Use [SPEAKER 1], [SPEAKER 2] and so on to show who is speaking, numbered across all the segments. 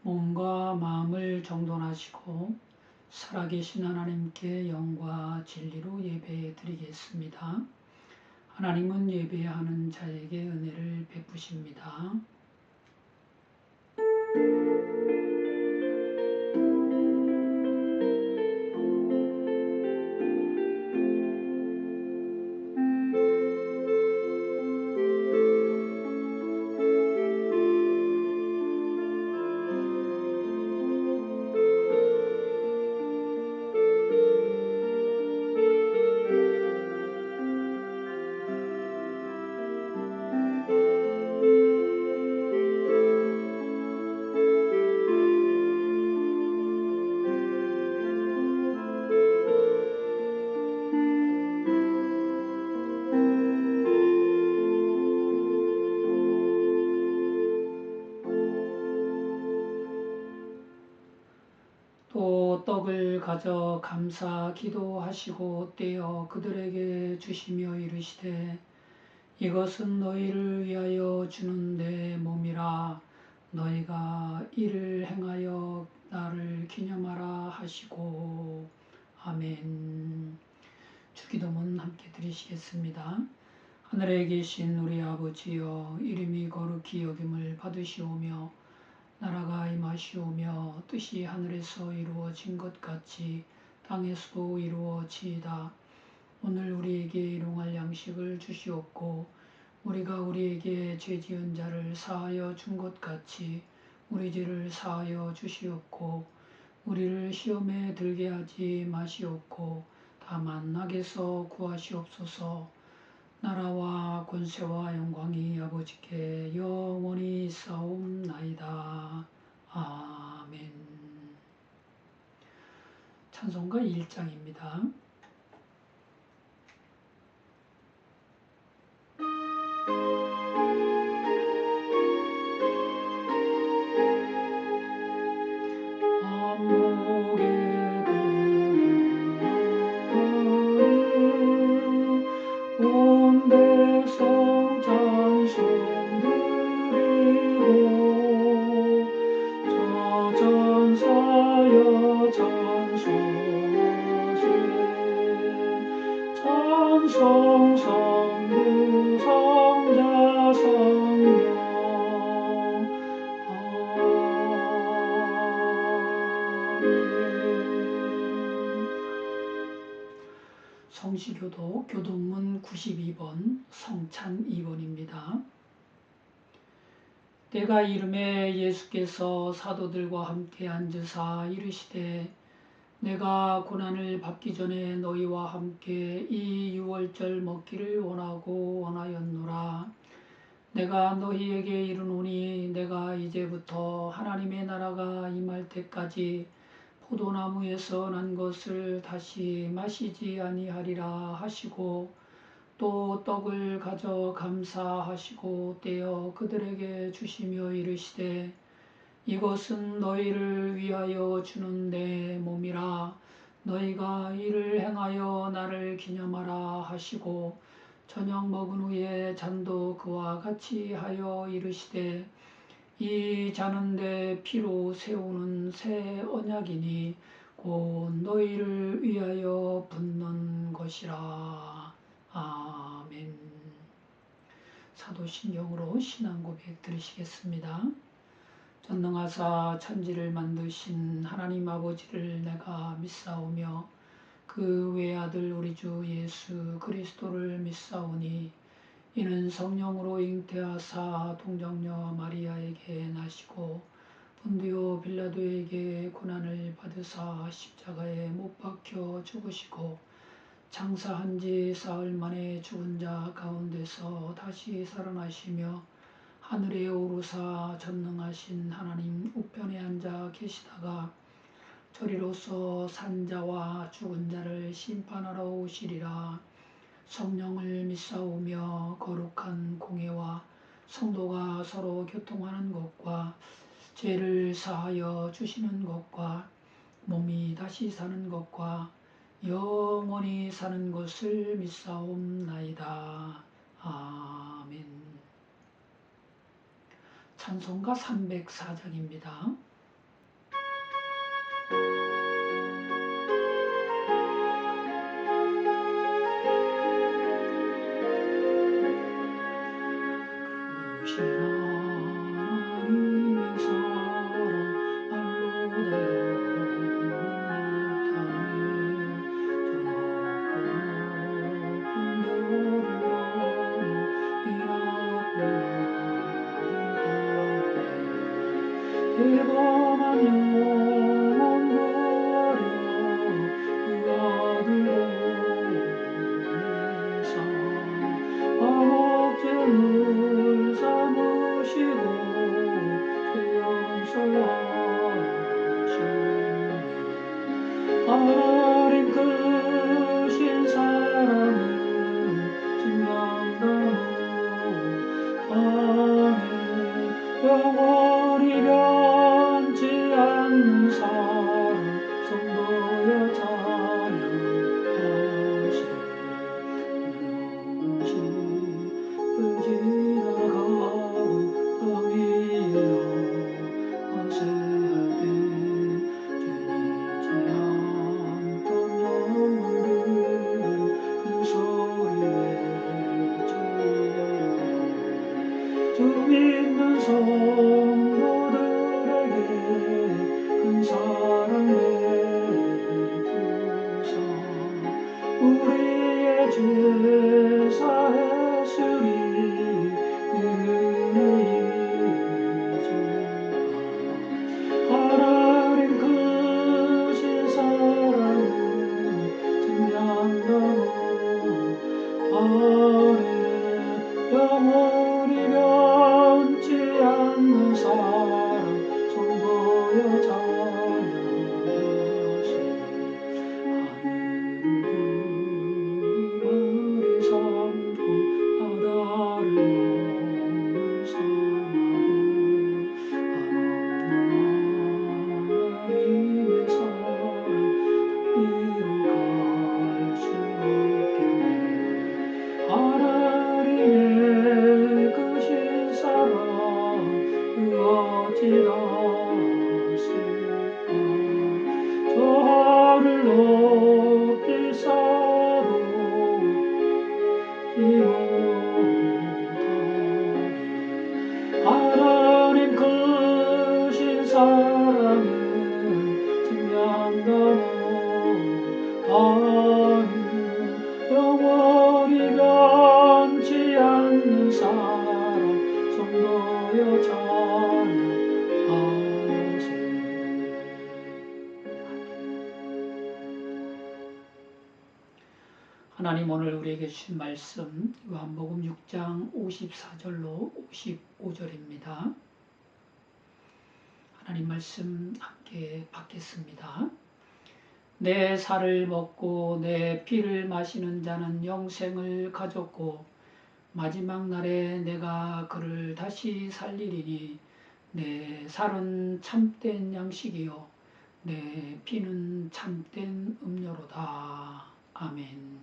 [SPEAKER 1] 몸과 마음을 정돈하시고 살아계신 하나님께 영과 진리로 예배 드리겠습니다. 하나님은 예배하는 자에게 은혜를 베푸십니다. 또 떡을 가져 감사 기도하시고 떼어 그들에게 주시며 이르시되 이것은 너희를 위하여 주는 내 몸이라 너희가 이를 행하여 나를 기념하라 하시고 아멘. 주기도문 함께 드리시겠습니다. 하늘에 계신 우리 아버지여, 이름이 거룩히 여김을 받으시오며 나라가 임하시오며 뜻이 하늘에서 이루어진 것 같이 땅에서도 이루어지이다. 오늘 우리에게 일용할 양식을 주시옵고 우리가 우리에게 죄 지은 자를 사하여 준 것 같이 우리 죄를 사하여 주시옵고 우리를 시험에 들게 하지 마시옵고 다만 악에서 구하시옵소서. 나라와 권세와 영광이 아버지께 영원히 있사옵나이다. 아멘. 찬송가 1장입니다. 성시교도 교동문 92번 성찬 2번입니다. 때가 이름에 예수께서 사도들과 함께 앉으사 이르시되 내가 고난을 받기 전에 너희와 함께 이 유월절 먹기를 원하였노라. 내가 너희에게 이르노니 내가 이제부터 하나님의 나라가 임할 때까지 포도나무에서 난 것을 다시 마시지 아니하리라 하시고 또 떡을 가져 감사하시고 떼어 그들에게 주시며 이르시되 이것은 너희를 위하여 주는 내 몸이라 너희가 이를 행하여 나를 기념하라 하시고 저녁 먹은 후에 잔도 그와 같이 하여 이르시되 이 잔은 내 피로 세우는 새 언약이니 곧 너희를 위하여 붓는 것이라. 아멘. 사도신경으로 신앙고백 드리시겠습니다. 전능하사 천지를 만드신 하나님 아버지를 내가 믿사오며 그 외아들 우리 주 예수 그리스도를 믿사오니 이는 성령으로 잉태하사 동정녀 마리아에게 나시고 본디오 빌라도에게 고난을 받으사 십자가에 못 박혀 죽으시고 장사한 지 사흘 만에 죽은 자 가운데서 다시 살아나시며 하늘에 오르사 전능하신 하나님 우편에 앉아 계시다가 저리로서 산자와 죽은 자를 심판하러 오시리라. 성령을 믿사오며 거룩한 공회와 성도가 서로 교통하는 것과 죄를 사하여 주시는 것과 몸이 다시 사는 것과 영원히 사는 것을 믿사옵나이다. 아멘. 찬송가 304장입니다. 하나님의 사랑 말로 대범한 영원 구하려 그 아들로 내사 암흑죄를 삼으시고 죄 용서하셨네. 하나님 크신 사랑은 증명나무 안에 영원히 변치 않는 사랑 성도여 찬양하세. 영원시를 지나가고 땅 위에 하세할 때 죄 않던 영혼들은 큰소리 외쳐요. 주 믿는 성도들에게 큰 사랑 베푸사 우리의 죄 사했으리 은혜의 주가 하나님 크신 사랑은 증명나무 안에 영원히 변치 않는 사랑 성도여 찬양하세. 하늘을 두 마리 삼고 바다를 넘삼하고 한없는 하나님의 사랑 이루 갈 수 없겠네. 하나님의 크신 사랑 어찌다쓸까. 저 하늘 높이 쌓아도 기억하리. 하나님 크신 사랑은 증명나무 안에 영원히 변치 않는 사랑 성도여 찬양하세. 하나님 오늘 우리에게 주신 말씀 요한복음 6장 54절로 55절입니다. 하나님 말씀 함께 받겠습니다. 내 살을 먹고 내 피를 마시는 자는 영생을 가졌고 마지막 날에 내가 그를 다시 살리리니 내 살은 참된 양식이요 내 피는 참된 음료로다. 아멘.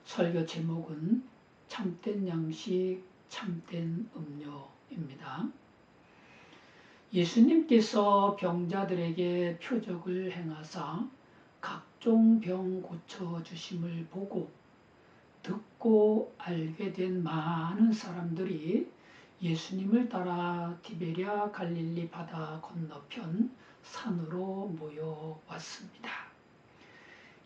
[SPEAKER 1] 설교 제목은 참된 양식, 참된 음료입니다. 예수님께서 병자들에게 표적을 행하사 각종 병 고쳐주심을 보고 듣고 알게 된 많은 사람들이 예수님을 따라 티베랴 갈릴리 바다 건너편 산으로 모여왔습니다.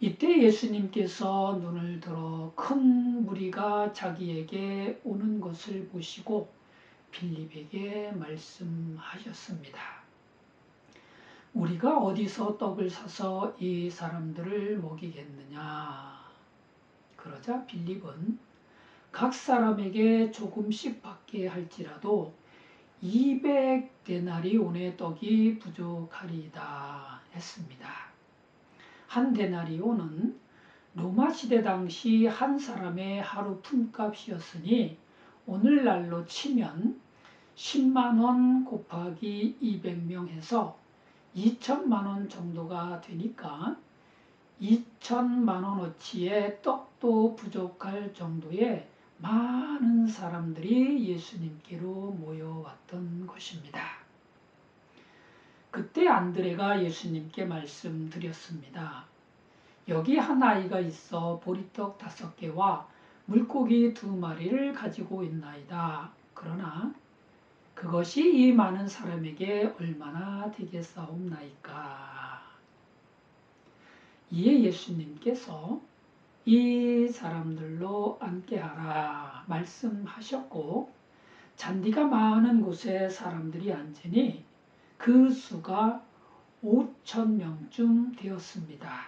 [SPEAKER 1] 이때 예수님께서 눈을 들어 큰 무리가 자기에게 오는 것을 보시고 빌립에게 말씀하셨습니다. 우리가 어디서 떡을 사서 이 사람들을 먹이겠느냐? 그러자 빌립은 각 사람에게 조금씩 받게 할지라도 200데나리온의 떡이 부족하리이다 했습니다. 한 데나리온은 로마 시대 당시 한 사람의 하루 품값이었으니 오늘날로 치면 10만원 곱하기 200명 해서 2천만원 정도가 되니까 2천만원어치의 떡도 부족할 정도의 많은 사람들이 예수님께로 모여왔던 것입니다. 그때 안드레가 예수님께 말씀드렸습니다. 여기 한 아이가 있어 보리떡 5개와 물고기 2마리를 가지고 있나이다. 그러나 그것이 이 많은 사람에게 얼마나 되겠사옵나이까. 이에 예수님께서 이 사람들로 함께하라 말씀하셨고, 잔디가 많은 곳에 사람들이 앉으니 그 수가 5,000명쯤 되었습니다.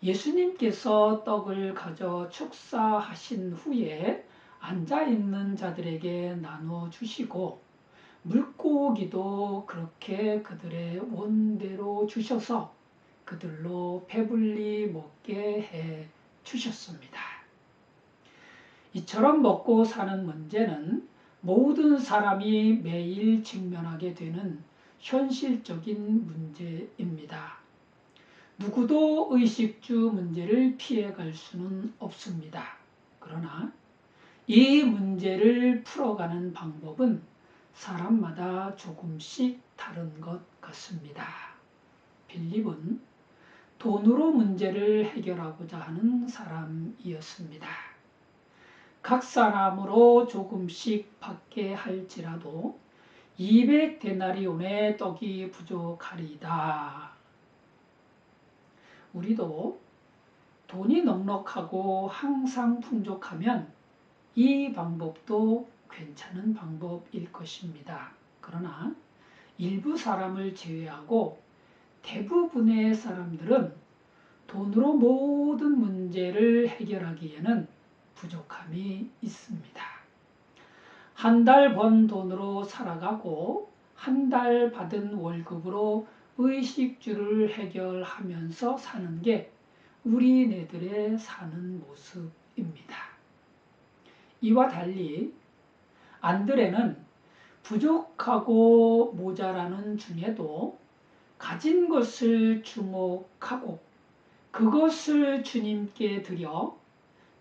[SPEAKER 1] 예수님께서 떡을 가져 축사하신 후에 앉아있는 자들에게 나누어 주시고, 물고기도 그렇게 그들의 원대로 주셔서 그들로 배불리 먹게 해 주셨습니다. 이처럼 먹고 사는 문제는 모든 사람이 매일 직면하게 되는 현실적인 문제입니다. 누구도 의식주 문제를 피해갈 수는 없습니다. 그러나 이 문제를 풀어가는 방법은 사람마다 조금씩 다른 것 같습니다. 빌립은 돈으로 문제를 해결하고자 하는 사람이었습니다. 각 사람으로 조금씩 받게 할지라도 200데나리온의 떡이 부족하리이다. 우리도 돈이 넉넉하고 항상 풍족하면 이 방법도 괜찮은 방법일 것입니다. 그러나 일부 사람을 제외하고 대부분의 사람들은 돈으로 모든 문제를 해결하기에는 부족함이 있습니다. 한 달 번 돈으로 살아가고 한 달 받은 월급으로 의식주를 해결하면서 사는 게 우리네들의 사는 모습입니다. 이와 달리 안드레는 부족하고 모자라는 중에도 가진 것을 주목하고 그것을 주님께 드려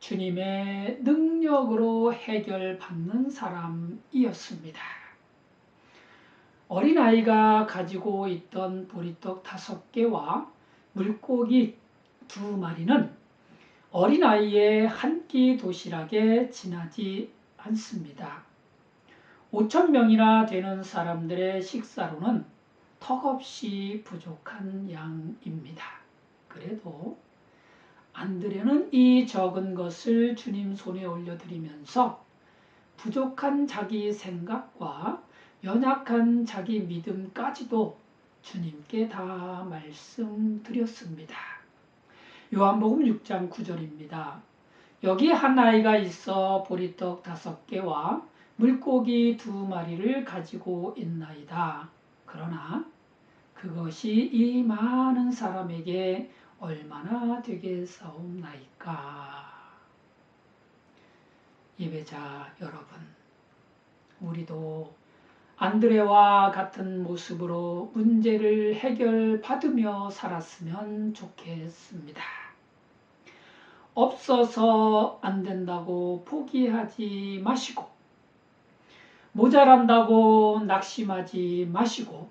[SPEAKER 1] 주님의 능력으로 해결받는 사람이었습니다. 어린아이가 가지고 있던 보리떡 5개와 물고기 2마리는 어린아이의 한 끼 도시락에 지나지 않습니다. 5,000명이나 되는 사람들의 식사로는 턱없이 부족한 양입니다. 그래도 안드레는 이 적은 것을 주님 손에 올려드리면서 부족한 자기 생각과 연약한 자기 믿음까지도 주님께 다 말씀드렸습니다. 요한복음 6장 9절입니다. 여기 한 아이가 있어 보리떡 5개와 물고기 2마리를 가지고 있나이다. 그러나 그것이 이 많은 사람에게 얼마나 되겠사옵나이까. 예배자 여러분, 우리도 안드레와 같은 모습으로 문제를 해결받으며 살았으면 좋겠습니다. 없어서 안 된다고 포기하지 마시고, 모자란다고 낙심하지 마시고,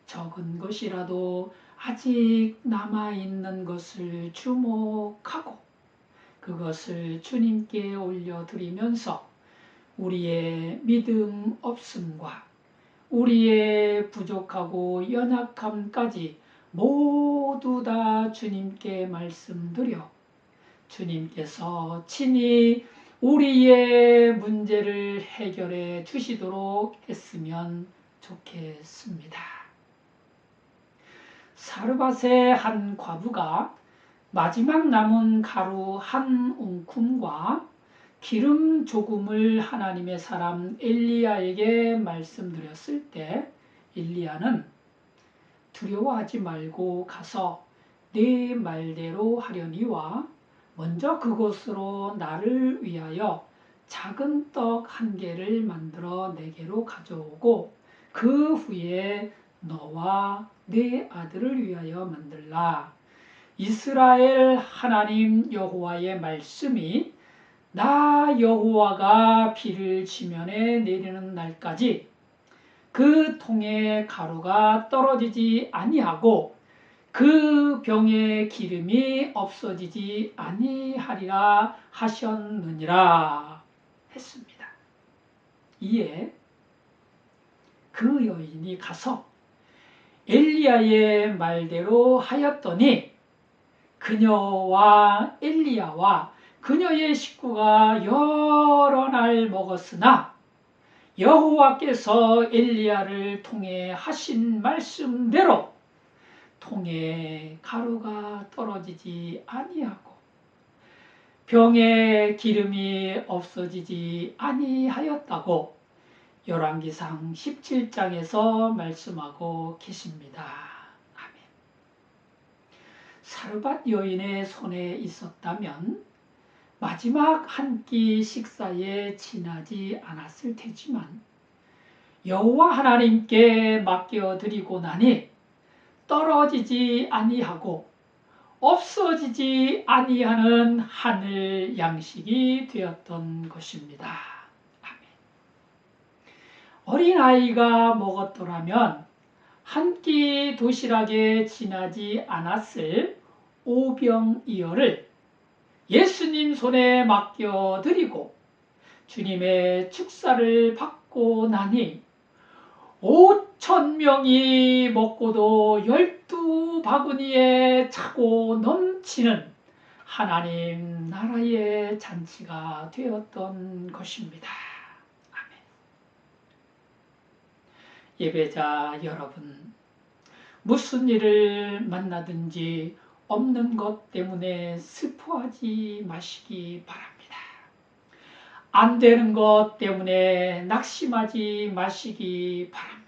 [SPEAKER 1] 적은 것이라도 아직 남아있는 것을 주목하고 그것을 주님께 올려드리면서 우리의 믿음 없음과 우리의 부족하고 연약함까지 모두 다 주님께 말씀드려 주님께서 친히 우리의 문제를 해결해 주시도록 했으면 좋겠습니다. 사르밧의 한 과부가 마지막 남은 가루 한 움큼과 기름 조금을 하나님의 사람 엘리야에게 말씀드렸을 때 엘리야는 두려워하지 말고 가서 네 말대로 하려니와 먼저 그곳으로 나를 위하여 작은 떡 1개를 만들어 내게로 가져오고 그 후에 너와 네 아들을 위하여 만들라. 이스라엘 하나님 여호와의 말씀이 나 여호와가 비를 지면에 내리는 날까지 그 통에 가루가 떨어지지 아니하고 그 병에 기름이 없어지지 아니하리라 하셨느니라 했습니다. 이에 그 여인이 가서 엘리야의 말대로 하였더니 그녀와 엘리야와 그녀의 식구가 여러 날 먹었으나 여호와께서 엘리야를 통해 하신 말씀대로 통에 가루가 떨어지지 아니하고 병에 기름이 없어지지 아니하였다고 열왕기상 17장에서 말씀하고 계십니다. 아멘. 사르밧 여인의 손에 있었다면 마지막 한 끼 식사에 지나지 않았을 테지만 여호와 하나님께 맡겨드리고 나니 떨어지지 아니하고 없어지지 아니하는 하늘 양식이 되었던 것입니다. 아멘. 어린아이가 먹었더라면 한 끼 도시락에 지나지 않았을 오병이어를 예수님 손에 맡겨드리고 주님의 축사를 받고 나니 5,000명이 먹고도 12바구니에 차고 넘치는 하나님 나라의 잔치가 되었던 것입니다. 아멘. 예배자 여러분, 무슨 일을 만나든지 없는 것 때문에 슬퍼하지 마시기 바랍니다. 안 되는 것 때문에 낙심하지 마시기 바랍니다.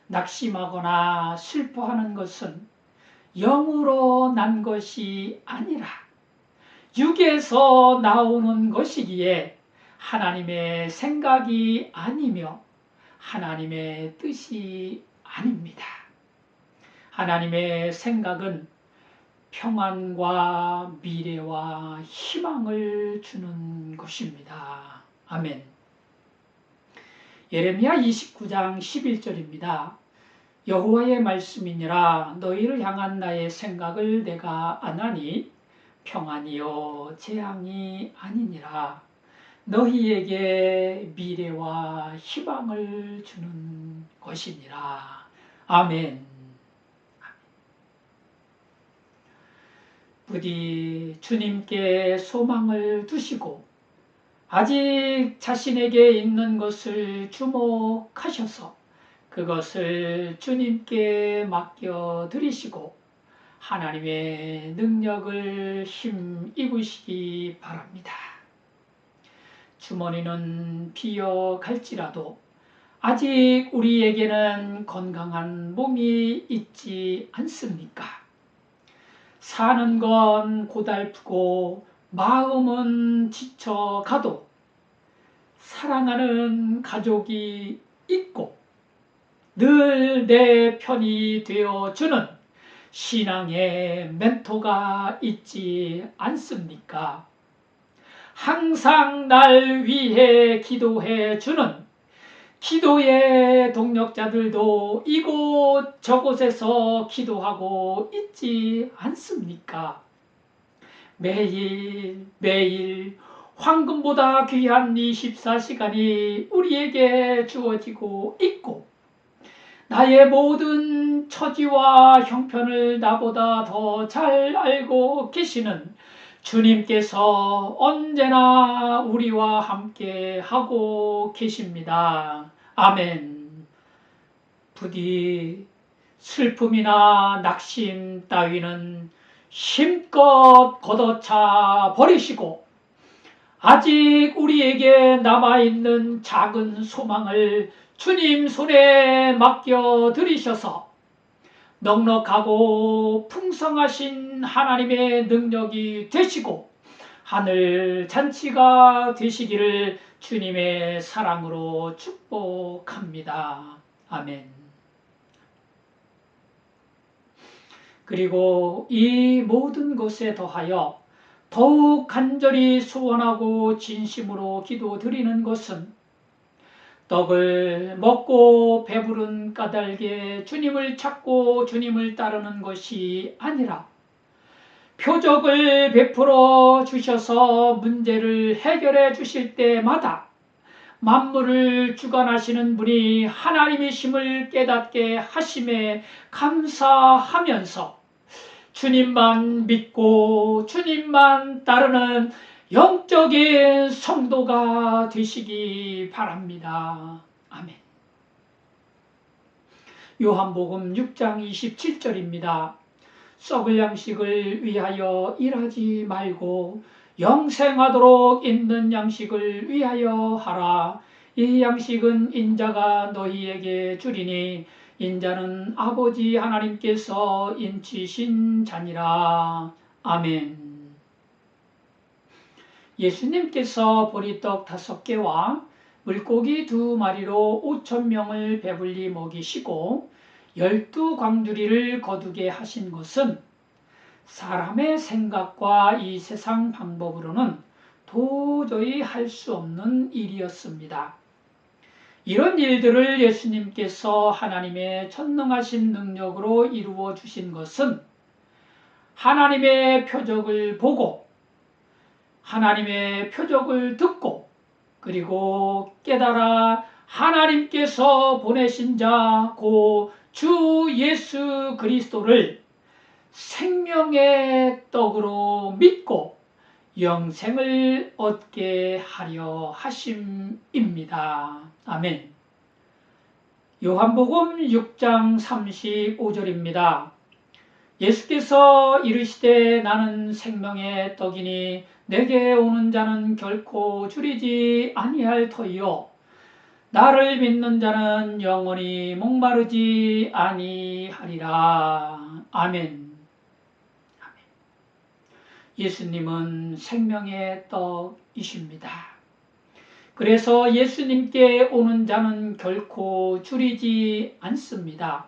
[SPEAKER 1] 낙심하거나 슬퍼하는 것은 영으로 난 것이 아니라 육에서 나오는 것이기에 하나님의 생각이 아니며 하나님의 뜻이 아닙니다. 하나님의 생각은 평안과 미래와 희망을 주는 것입니다. 아멘. 예레미야 29장 11절입니다. 여호와의 말씀이니라 너희를 향한 나의 생각을 내가 아나니 평안이요 재앙이 아니니라 너희에게 미래와 희망을 주는 것이니라. 아멘. 부디 주님께 소망을 두시고 아직 자신에게 있는 것을 주목하셔서 그것을 주님께 맡겨드리시고 하나님의 능력을 힘입으시기 바랍니다. 주머니는 비어 갈지라도 아직 우리에게는 건강한 몸이 있지 않습니까? 사는 건 고달프고 마음은 지쳐가도 사랑하는 가족이 있고 늘 내 편이 되어주는 신앙의 멘토가 있지 않습니까? 항상 날 위해 기도해주는 기도의 동력자들도 이곳 저곳에서 기도하고 있지 않습니까? 매일 매일 황금보다 귀한 24시간이 우리에게 주어지고 있고 나의 모든 처지와 형편을 나보다 더 잘 알고 계시는 주님께서 언제나 우리와 함께 하고 계십니다. 아멘. 부디 슬픔이나 낙심 따위는 힘껏 걷어차 버리시고 아직 우리에게 남아있는 작은 소망을 주님 손에 맡겨드리셔서 넉넉하고 풍성하신 하나님의 능력이 되시고 하늘 잔치가 되시기를 주님의 사랑으로 축복합니다. 아멘. 그리고 이 모든 것에 더하여 더욱 간절히 소원하고 진심으로 기도드리는 것은 떡을 먹고 배부른 까닭에 주님을 찾고 주님을 따르는 것이 아니라 표적을 베풀어 주셔서 문제를 해결해 주실 때마다 만물을 주관하시는 분이 하나님이심을 깨닫게 하심에 감사하면서 주님만 믿고 주님만 따르는 영적인 성도가 되시기 바랍니다. 아멘. 요한복음 6장 27절입니다. 썩을 양식을 위하여 일하지 말고 영생하도록 있는 양식을 위하여 하라. 이 양식은 인자가 너희에게 주리니 인자는 아버지 하나님께서 인치신 자니라. 아멘. 예수님께서 보리떡 5개와 물고기 2마리로 5,000명을 배불리 먹이시고 12광주리를 거두게 하신 것은 사람의 생각과 이 세상 방법으로는 도저히 할 수 없는 일이었습니다. 이런 일들을 예수님께서 하나님의 전능하신 능력으로 이루어 주신 것은 하나님의 표적을 보고 하나님의 표적을 듣고 그리고 깨달아 하나님께서 보내신 자 고 주 예수 그리스도를 생명의 떡으로 믿고 영생을 얻게 하려 하심입니다. 아멘. 요한복음 6장 35절입니다. 예수께서 이르시되 나는 생명의 떡이니 내게 오는 자는 결코 줄이지 아니할 터이요 나를 믿는 자는 영원히 목마르지 아니하리라. 아멘. 예수님은 생명의 떡이십니다. 그래서 예수님께 오는 자는 결코 줄이지 않습니다.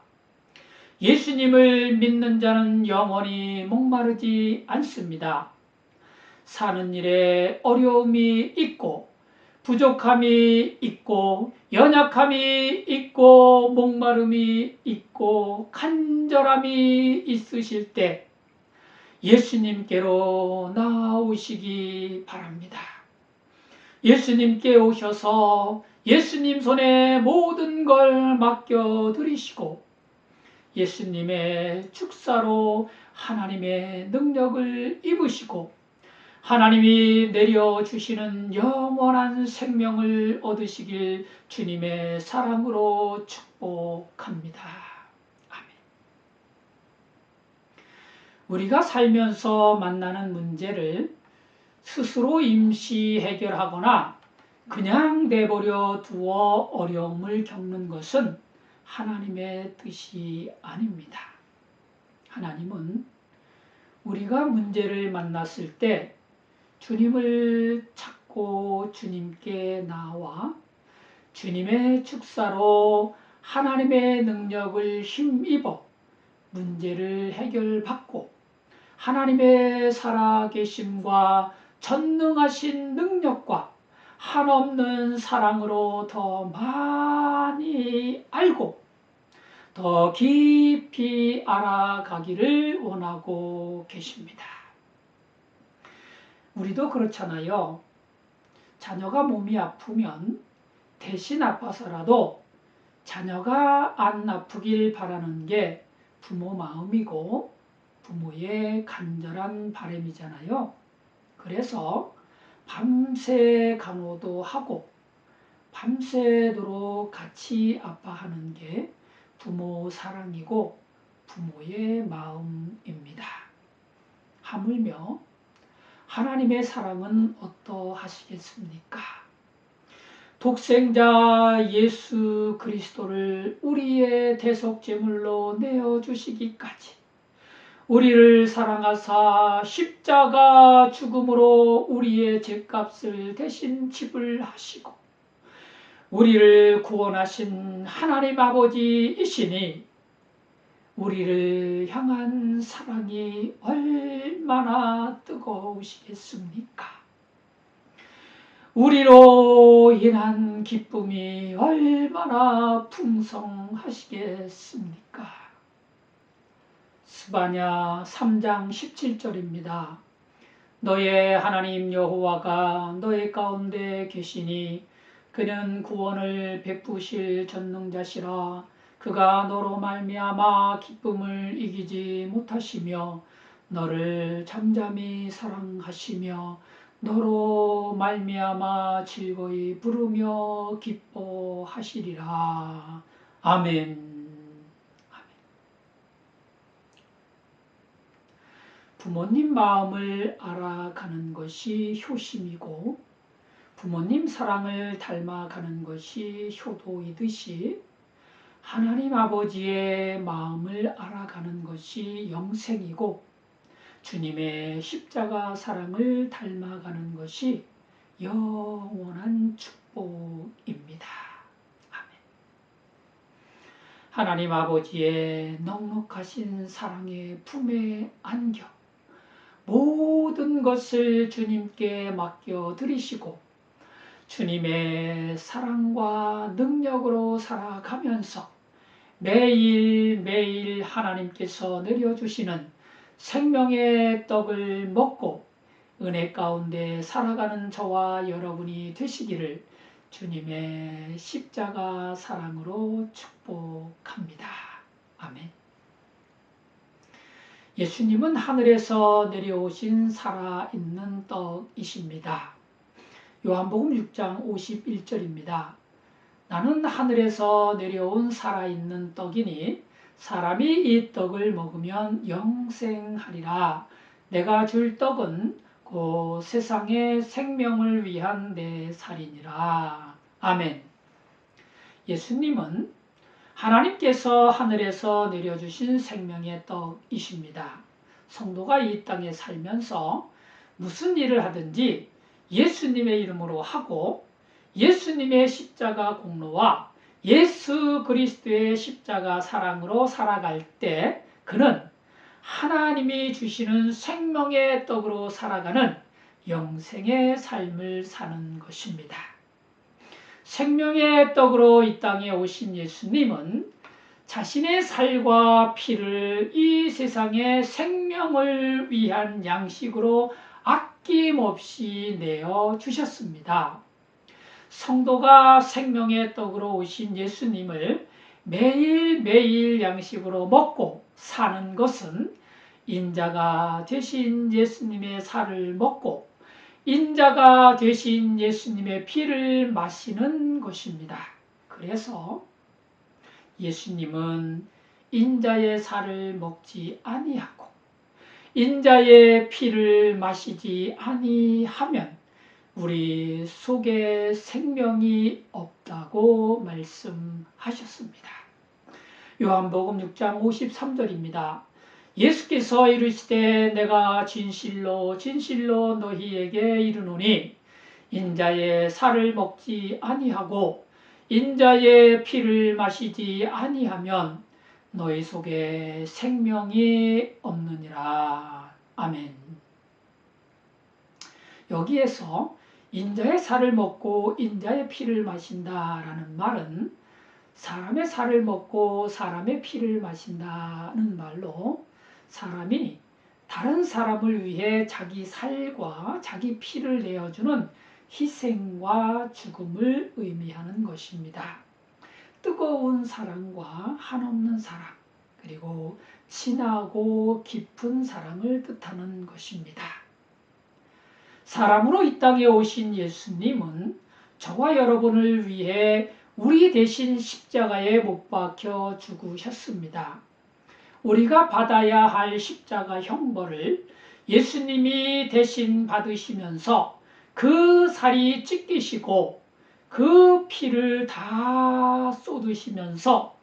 [SPEAKER 1] 예수님을 믿는 자는 영원히 목마르지 않습니다. 사는 일에 어려움이 있고 부족함이 있고 연약함이 있고 목마름이 있고 간절함이 있으실 때 예수님께로 나오시기 바랍니다. 예수님께 오셔서 예수님 손에 모든 걸 맡겨드리시고 예수님의 축사로 하나님의 능력을 입으시고 하나님이 내려주시는 영원한 생명을 얻으시길 주님의 사랑으로 축복합니다. 아멘. 우리가 살면서 만나는 문제를 스스로 임시 해결하거나 그냥 내버려 두어 어려움을 겪는 것은 하나님의 뜻이 아닙니다. 하나님은 우리가 문제를 만났을 때 주님을 찾고 주님께 나와 주님의 축사로 하나님의 능력을 힘입어 문제를 해결받고 하나님의 살아계심과 전능하신 능력과 한없는 사랑으로 더 많이 알고 더 깊이 알아가기를 원하고 계십니다. 우리도 그렇잖아요. 자녀가 몸이 아프면 대신 아파서라도 자녀가 안 아프길 바라는 게 부모 마음이고 부모의 간절한 바람이잖아요. 그래서 밤새 간호도 하고 밤새도록 같이 아파하는 게 부모 사랑이고 부모의 마음입니다. 하물며 하나님의 사랑은 어떠하시겠습니까? 독생자 예수 그리스도를 우리의 대속제물로 내어주시기까지 우리를 사랑하사 십자가 죽음으로 우리의 죄값을 대신 지불하시고 우리를 구원하신 하나님 아버지이시니 우리를 향한 사랑이 얼마나 뜨거우시겠습니까? 우리로 인한 기쁨이 얼마나 풍성하시겠습니까? 스바냐 3장 17절입니다. 너의 하나님 여호와가 너의 가운데 계시니 그는 구원을 베푸실 전능자시라. 그가 너로 말미암아 기쁨을 이기지 못하시며 너를 잠잠히 사랑하시며 너로 말미암아 즐거이 부르며 기뻐하시리라. 아멘. 부모님 마음을 알아가는 것이 효심이고 부모님 사랑을 닮아가는 것이 효도이듯이 하나님 아버지의 마음을 알아가는 것이 영생이고 주님의 십자가 사랑을 닮아가는 것이 영원한 축복입니다. 아멘. 하나님 아버지의 넉넉하신 사랑의 품에 안겨 모든 것을 주님께 맡겨드리시고 주님의 사랑과 능력으로 살아가면서 매일매일 하나님께서 내려주시는 생명의 떡을 먹고 은혜 가운데 살아가는 저와 여러분이 되시기를 주님의 십자가 사랑으로 축복합니다. 아멘. 예수님은 하늘에서 내려오신 살아있는 떡이십니다. 요한복음 6장 51절입니다. 나는 하늘에서 내려온 살아있는 떡이니 사람이 이 떡을 먹으면 영생하리라. 내가 줄 떡은 곧 세상의 생명을 위한 내 살이니라. 아멘. 예수님은 하나님께서 하늘에서 내려주신 생명의 떡이십니다. 성도가 이 땅에 살면서 무슨 일을 하든지 예수님의 이름으로 하고 예수님의 십자가 공로와 예수 그리스도의 십자가 사랑으로 살아갈 때 그는 하나님이 주시는 생명의 떡으로 살아가는 영생의 삶을 사는 것입니다. 생명의 떡으로 이 땅에 오신 예수님은 자신의 살과 피를 이 세상의 생명을 위한 양식으로 아낌없이 내어 주셨습니다. 성도가 생명의 떡으로 오신 예수님을 매일매일 양식으로 먹고 사는 것은 인자가 되신 예수님의 살을 먹고 인자가 되신 예수님의 피를 마시는 것입니다. 그래서 예수님은 인자의 살을 먹지 아니하고 인자의 피를 마시지 아니하면 우리 속에 생명이 없다고 말씀하셨습니다. 요한복음 6장 53절입니다. 예수께서 이르시되 내가 진실로 진실로 너희에게 이르노니 인자의 살을 먹지 아니하고 인자의 피를 마시지 아니하면 너희 속에 생명이 없느니라. 아멘. 여기에서 인자의 살을 먹고 인자의 피를 마신다라는 말은 사람의 살을 먹고 사람의 피를 마신다는 말로 사람이 다른 사람을 위해 자기 살과 자기 피를 내어주는 희생과 죽음을 의미하는 것입니다. 뜨거운 사랑과 한없는 사랑, 그리고 진하고 깊은 사랑을 뜻하는 것입니다. 사람으로 이 땅에 오신 예수님은 저와 여러분을 위해 우리 대신 십자가에 못 박혀 죽으셨습니다. 우리가 받아야 할 십자가 형벌을 예수님이 대신 받으시면서 그 살이 찢기시고 그 피를 다 쏟으시면서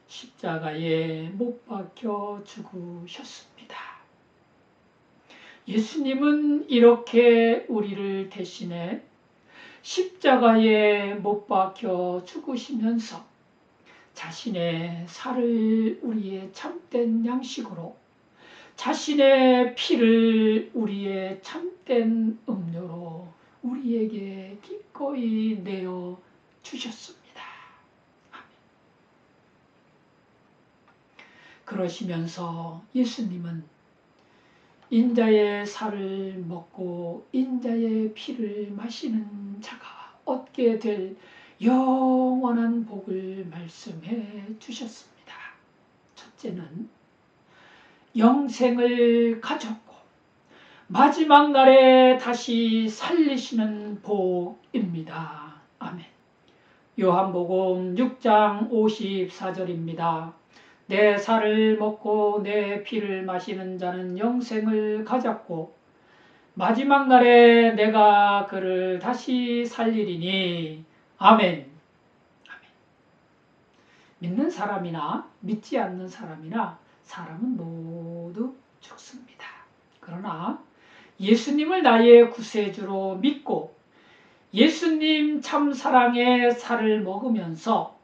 [SPEAKER 1] 십자가에 못 박혀 죽으셨습니다. 예수님은 이렇게 우리를 대신해 십자가에 못 박혀 죽으시면서 자신의 살을 우리의 참된 양식으로 자신의 피를 우리의 참된 음료로 우리에게 기꺼이 내어 주셨습니다. 아멘. 그러시면서 예수님은 인자의 살을 먹고 인자의 피를 마시는 자가 얻게 될 영원한 복을 말씀해 주셨습니다. 첫째는 영생을 가졌고 마지막 날에 다시 살리시는 복입니다. 아멘. 요한복음 6장 54절입니다. 내 살을 먹고 내 피를 마시는 자는 영생을 가졌고 마지막 날에 내가 그를 다시 살리리니. 아멘. 아멘. 믿는 사람이나 믿지 않는 사람이나 사람은 모두 죽습니다. 그러나 예수님을 나의 구세주로 믿고 예수님 참사랑의 살을 먹으면서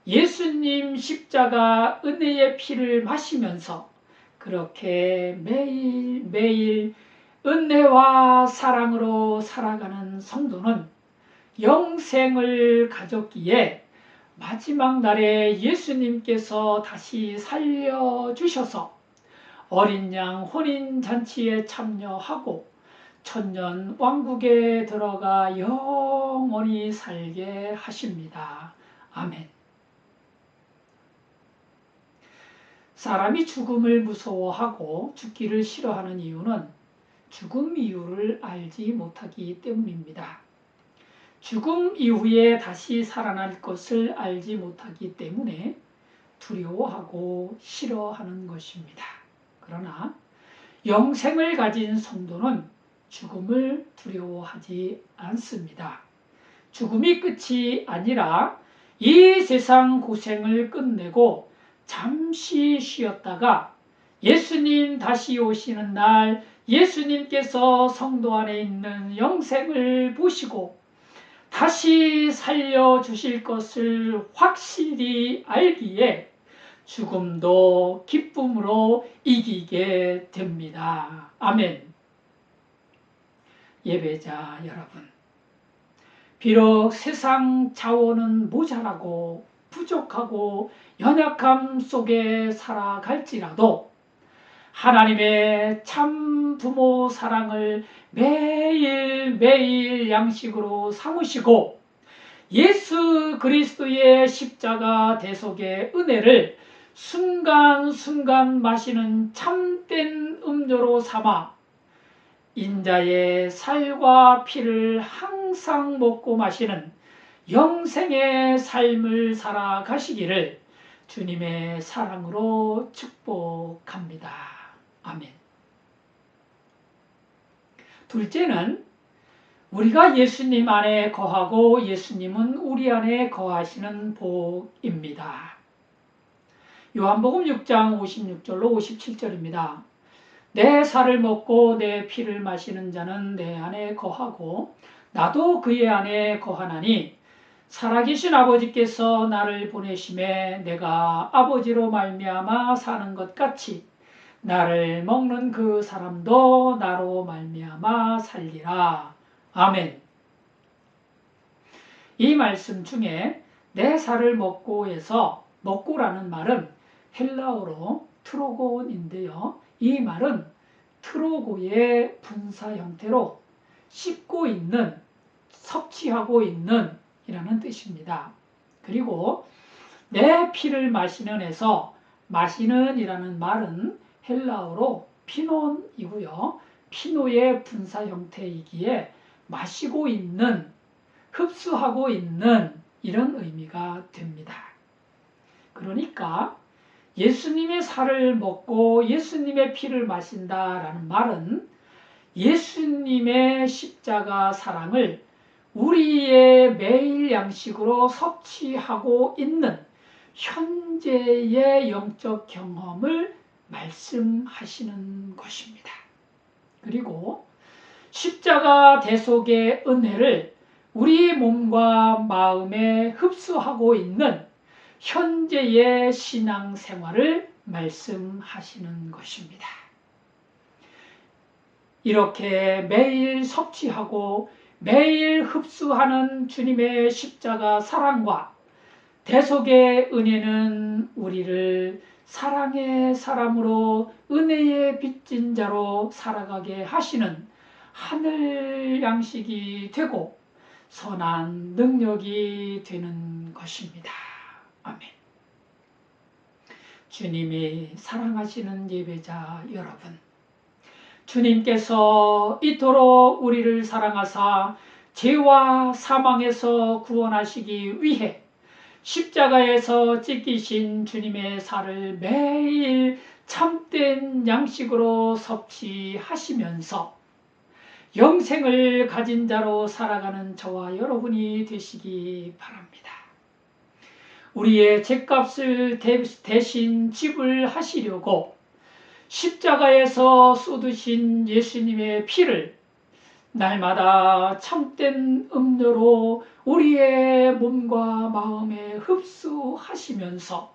[SPEAKER 1] 예수님 십자가 은혜의 피를 마시면서 그렇게 매일매일 은혜와 사랑으로 살아가는 성도는 영생을 가졌기에 마지막 날에 예수님께서 다시 살려주셔서 어린 양 혼인잔치에 참여하고 천년 왕국에 들어가 영원히 살게 하십니다. 아멘. 사람이 죽음을 무서워하고 죽기를 싫어하는 이유는 죽음 이유를 알지 못하기 때문입니다. 죽음 이후에 다시 살아날 것을 알지 못하기 때문에 두려워하고 싫어하는 것입니다. 그러나 영생을 가진 성도는 죽음을 두려워하지 않습니다. 죽음이 끝이 아니라 이 세상 고생을 끝내고 잠시 쉬었다가 예수님 다시 오시는 날 예수님께서 성도 안에 있는 영생을 보시고 다시 살려주실 것을 확실히 알기에 죽음도 기쁨으로 이기게 됩니다. 아멘. 예배자 여러분, 비록 세상 자원은 모자라고 부족하고 연약함 속에 살아갈지라도 하나님의 참 부모 사랑을 매일매일 양식으로 삼으시고 예수 그리스도의 십자가 대속의 은혜를 순간순간 마시는 참된 음료로 삼아 인자의 살과 피를 항상 먹고 마시는 영생의 삶을 살아가시기를 주님의 사랑으로 축복합니다. 아멘. 둘째는 우리가 예수님 안에 거하고 예수님은 우리 안에 거하시는 복입니다. 요한복음 6장 56절로 57절입니다. 내 살을 먹고 내 피를 마시는 자는 내 안에 거하고 나도 그의 안에 거하나니 살아계신 아버지께서 나를 보내심에 내가 아버지로 말미암아 사는 것 같이 나를 먹는 그 사람도 나로 말미암아 살리라. 아멘. 이 말씀 중에 내 살을 먹고에서 먹고라는 말은 헬라어로 트로곤인데요. 이 말은 트로고의 분사 형태로 씹고 있는, 섭취하고 있는 이라는 뜻입니다. 그리고 내 피를 마시는 에서 마시는 이라는 말은 헬라어로 피논이고요. 피노의 분사 형태이기에 마시고 있는, 흡수하고 있는 이런 의미가 됩니다. 그러니까 예수님의 살을 먹고 예수님의 피를 마신다라는 말은 예수님의 십자가 사랑을 우리의 매일 양식으로 섭취하고 있는 현재의 영적 경험을 말씀하시는 것입니다. 그리고 십자가 대속의 은혜를 우리 몸과 마음에 흡수하고 있는 현재의 신앙생활을 말씀하시는 것입니다. 이렇게 매일 섭취하고 매일 흡수하는 주님의 십자가 사랑과 대속의 은혜는 우리를 사랑의 사람으로 은혜의 빚진 자로 살아가게 하시는 하늘 양식이 되고 선한 능력이 되는 것입니다. 아멘. 주님이 사랑하시는 예배자 여러분, 주님께서 이토록 우리를 사랑하사 죄와 사망에서 구원하시기 위해 십자가에서 찢기신 주님의 살을 매일 참된 양식으로 섭취하시면서 영생을 가진 자로 살아가는 저와 여러분이 되시기 바랍니다. 우리의 죗값을 대신 지불하시려고 십자가에서 쏟으신 예수님의 피를 날마다 참된 음료로 우리의 몸과 마음에 흡수하시면서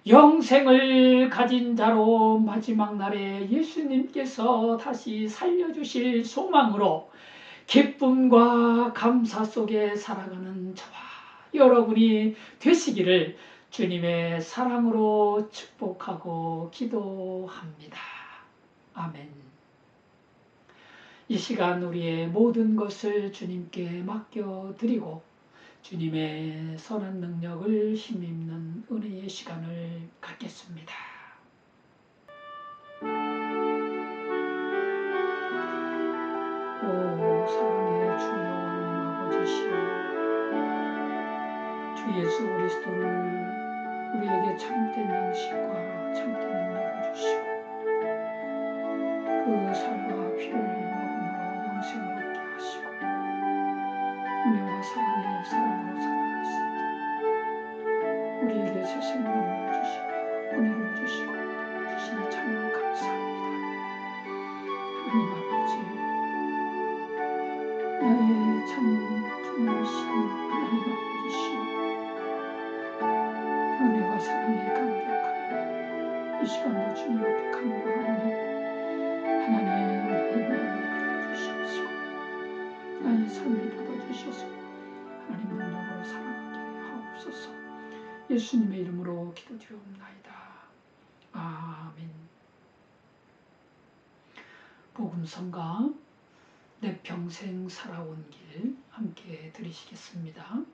[SPEAKER 1] 영생을 가진 자로 마지막 날에 예수님께서 다시 살려주실 소망으로 기쁨과 감사 속에 살아가는 저와 여러분이 되시기를 주님의 사랑으로 축복하고 기도합니다. 아멘. 이 시간 우리의 모든 것을 주님께 맡겨드리고 주님의 선한 능력을 힘입는 은혜의 시간을 갖겠습니다. 오 사랑의 주 하나님 아버지시여, 주 예수 그리스도를 우리에게 참된 양식과 참된 능력을 주시고 그 살과 피를 먹음으로 영생을 얻게 하시고 은혜와 사랑의 사랑으로 살아갈 수 있게 우리에게 새 생명을 주시고 은혜를 주시고 주시니 참 감사합니다. 하나님 아버지, 나의 참 품으신 하나님 아버지시여, 은혜와 사랑에 감격하여 이 시간도 주님 앞에 간구하오니 하나님 나의 마음을 가져주시옵시고 나의 삶을 받아주셔서 하나님 능력으로 살아가게 하옵소서. 예수님의 이름으로 기도드리옵나이다. 아멘. 복음성가 내 평생 살아온 길 함께 들으시겠습니다.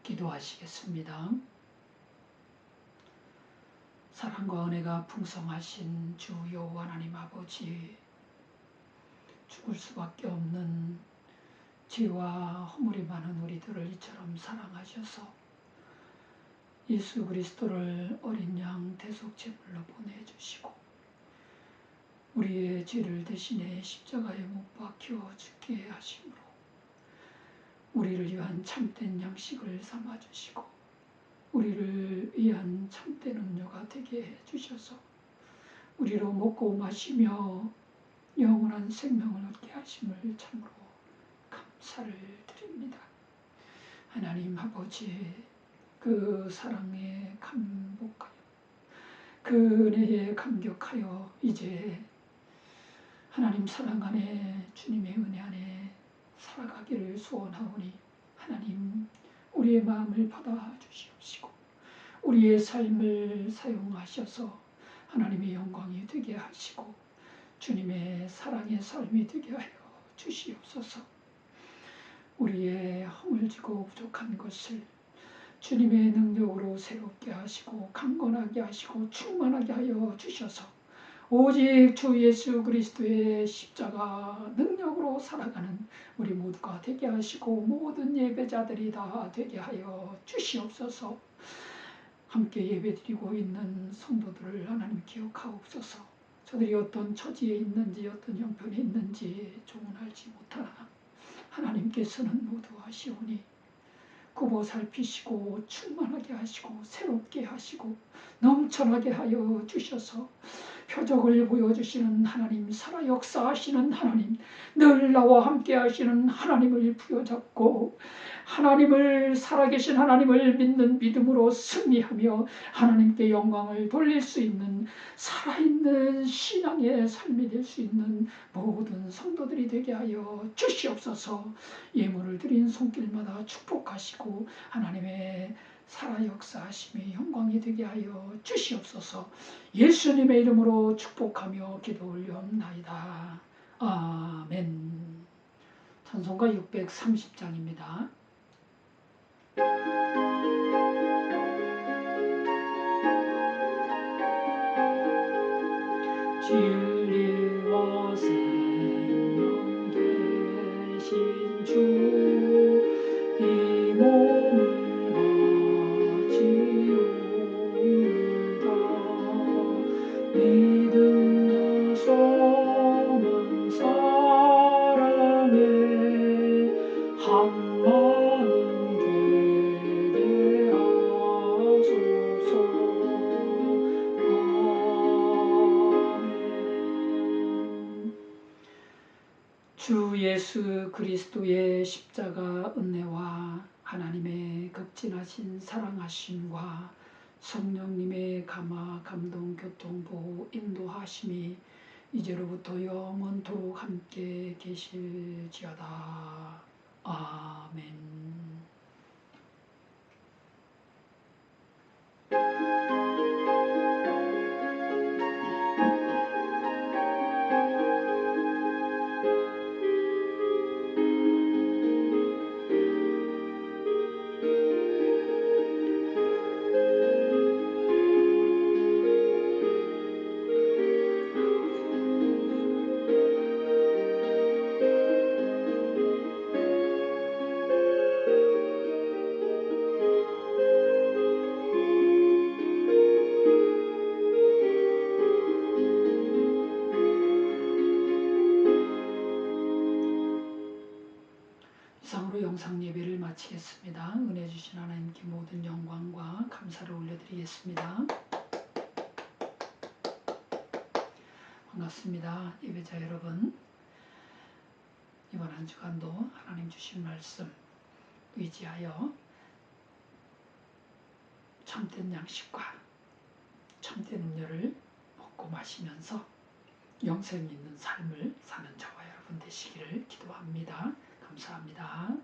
[SPEAKER 1] 기도하시겠습니다. 사랑과 은혜가 풍성하신 주 여호와 하나님 아버지, 죽을 수밖에 없는 죄와 허물이 많은 우리들을 이처럼 사랑하셔서 예수 그리스도를 어린 양 대속제물로 보내주시고 우리의 죄를 대신해 십자가에 못 박혀 죽게 하심으로 우리를 위한 참된 양식을 삼아주시고 우리를 위한 참된 음료가 되게 해주셔서 우리로 먹고 마시며 영원한 생명을 얻게 하심을 참으로 감사를 드립니다. 하나님 아버지, 그 사랑에 감복하여 그 은혜에 감격하여 이제 하나님 사랑 안에 주님의 은혜 안에 살아가기를 소원하오니 하나님 우리의 마음을 받아주시옵시고 우리의 삶을 사용하셔서 하나님의 영광이 되게 하시고 주님의 사랑의 삶이 되게 하여 주시옵소서. 우리의 허물지고 부족한 것을 주님의 능력으로 새롭게 하시고 강건하게 하시고 충만하게 하여 주셔서 오직 주 예수 그리스도의 십자가 능력으로 살아가는 우리 모두가 되게 하시고 모든 예배자들이 다 되게 하여 주시옵소서. 함께 예배드리고 있는 성도들을 하나님 기억하옵소서. 저들이 어떤 처지에 있는지 어떤 형편에 있는지 조금 알지 못하나 하나님께서는 모두 아시오니 굽어 살피시고 충만하게 하시고 새롭게 하시고 넘쳐나게 하여 주셔서 표적을 보여주시는 하나님, 살아 역사하시는 하나님, 늘 나와 함께 하시는 하나님을 부여잡고 하나님을 살아계신 하나님을 믿는 믿음으로 승리하며 하나님께 영광을 돌릴 수 있는 살아있는 신앙의 삶이 될 수 있는 모든 성도들이 되게 하여 주시옵소서. 예물을 드린 손길마다 축복하시고 하나님의 살아 역사하심이 영광이 되게 하여 주시옵소서. 예수님의 이름으로 축복하며 기도 올려옵나이다. 아멘. 찬송가 630장입니다. 진리와 생명 되신 주 이 몸을 바치옵니다. 믿음과 소망 사랑에 한 마음 되게 하소서. 주 예수 그리스도의 십자가 은혜와 하나님의 극진하신 사랑하심과 성령님의 감화 감동 교통 보호 인도하심이 이제로부터 영원토록 함께 계실지어다. 아멘. 이상으로 영상 예배를 마치겠습니다. 은혜 주신 하나님께 모든 영광과 감사를 올려드리겠습니다. 반갑습니다. 예배자 여러분, 이번 한 주간도 하나님 주신 말씀 의지하여 참된 양식과 참된 음료를 먹고 마시면서 영생이 있는 삶을 사는 저와 여러분 되시기를 기도합니다. 감사합니다.